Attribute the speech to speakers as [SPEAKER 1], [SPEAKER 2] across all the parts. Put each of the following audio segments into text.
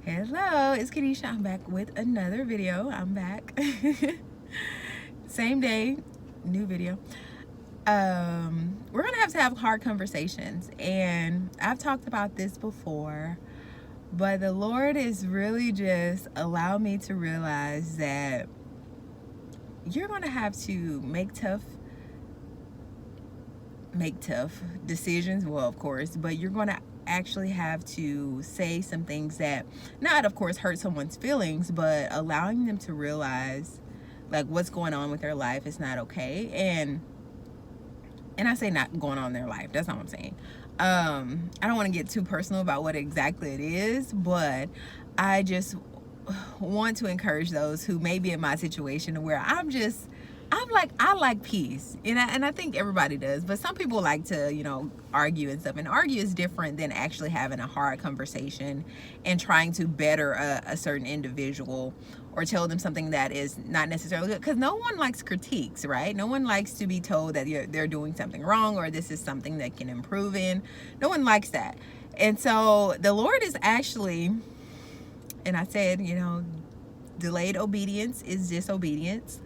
[SPEAKER 1] Hello, it's Kenisha. I'm back with another video. I'm back. Same day, new video. We're gonna have to have hard conversations, and I've talked about this before, but the Lord is really just allowed me to realize that you're gonna have to make tough decisions. Well, of course, but you're gonna actually have to say some things that not of course hurt someone's feelings, but allowing them to realize like what's going on with their life is not okay. And I say not going on in their life, that's not what I'm saying. I don't want to get too personal about what exactly it is, but I just want to encourage those who may be in my situation where I like peace, and I think everybody does, but some people like to argue and stuff, and argue is different than actually having a hard conversation and trying to better a certain individual or tell them something that is not necessarily good, because no one likes critiques, right? No one likes to be told that they're doing something wrong or this is something that can improve in. No one likes that. And so the Lord is actually, and I said, delayed obedience is disobedience.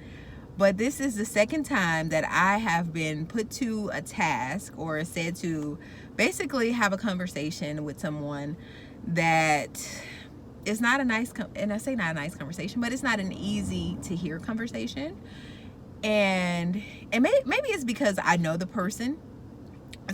[SPEAKER 1] But this is the second time that I have been put to a task or said to basically have a conversation with someone that is not a nice, and I say not a nice conversation, but it's not an easy to hear conversation. And maybe it's because I know the person.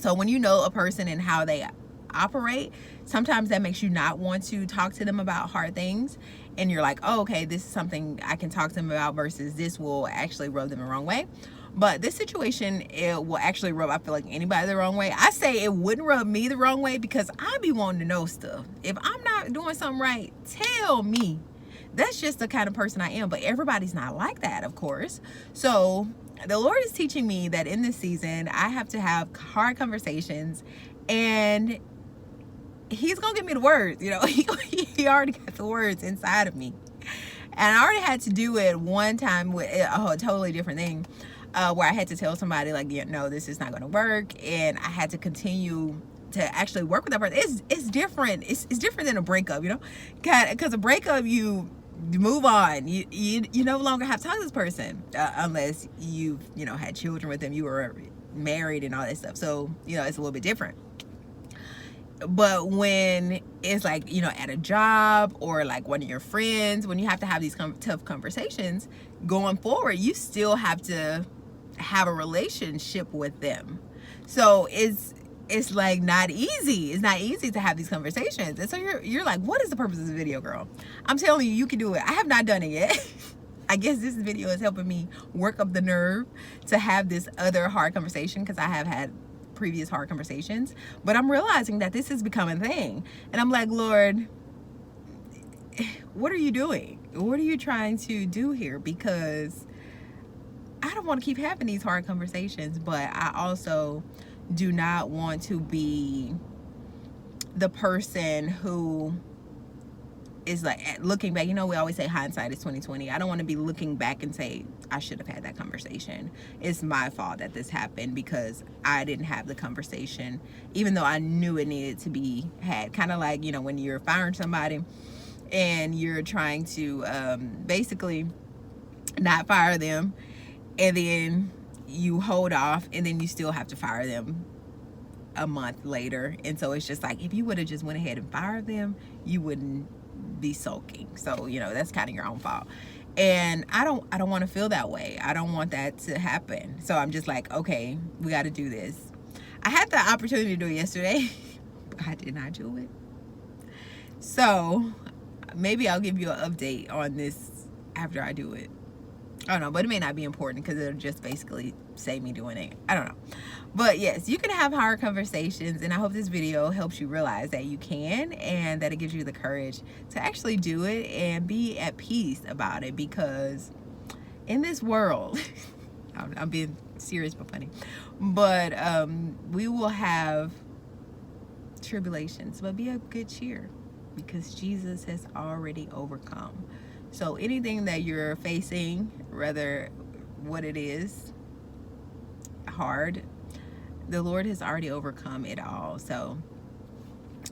[SPEAKER 1] So when you know a person and how they operate, sometimes that makes you not want to talk to them about hard things, and you're like, oh, okay, this is something I can talk to them about, versus this will actually rub them the wrong way. But this situation, it will actually rub, I feel like, anybody the wrong way. I say it wouldn't rub me the wrong way because I be wanting to know stuff. If I'm not doing something right, tell me. That's just the kind of person I am. But everybody's not like that, of course. So the Lord is teaching me that in this season, I have to have hard conversations, and He's gonna give me the words. He already got the words inside of me, and I already had to do it one time with a totally different thing, where I had to tell somebody like, no, this is not gonna work, and I had to continue to actually work with that person. It's different. It's different than a breakup, because a breakup, you move on. You no longer have to talk to this person, unless you've had children with them, you were married and all that stuff. So it's a little bit different. But when it's like, at a job or like one of your friends, when you have to have these tough conversations going forward, you still have to have a relationship with them. So it's like not easy. It's not easy to have these conversations. And so you're like, what is the purpose of this video, girl? I'm telling you, you can do it. I have not done it yet. I guess this video is helping me work up the nerve to have this other hard conversation, because I have had previous hard conversations, but I'm realizing that this is becoming a thing, and I'm like, Lord, what are you doing? What are you trying to do here? Because I don't want to keep having these hard conversations, but I also do not want to be the person who is like looking back. We always say hindsight is 2020. I don't want to be looking back and say I should have had that conversation. It's my fault that this happened because I didn't have the conversation, even though I knew it needed to be had. Kind of like when you're firing somebody and you're trying to basically not fire them, and then you hold off, and then you still have to fire them a month later. And so it's just like, if you would have just went ahead and fired them, you wouldn't be sulking. So that's kind of your own fault, and I don't want to feel that way. I don't want that to happen. So I'm just like, okay, we got to do this. I had the opportunity to do it yesterday, but I did not do it. So maybe I'll give you an update on this after I do it. I don't know, but it may not be important because it'll just basically say me doing it. I don't know. But yes, you can have hard conversations, and I hope this video helps you realize that you can, and that it gives you the courage to actually do it and be at peace about it. Because in this world, I'm being serious but funny, but we will have tribulations, but be of good cheer because Jesus has already overcome. So anything that you're facing, whether what it is hard, the Lord has already overcome it all. So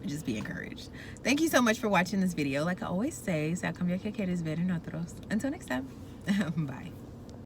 [SPEAKER 1] just be encouraged. Thank you so much for watching this video. Like I always say, sa cambiar que quieres ver en otros. Until next time. Bye.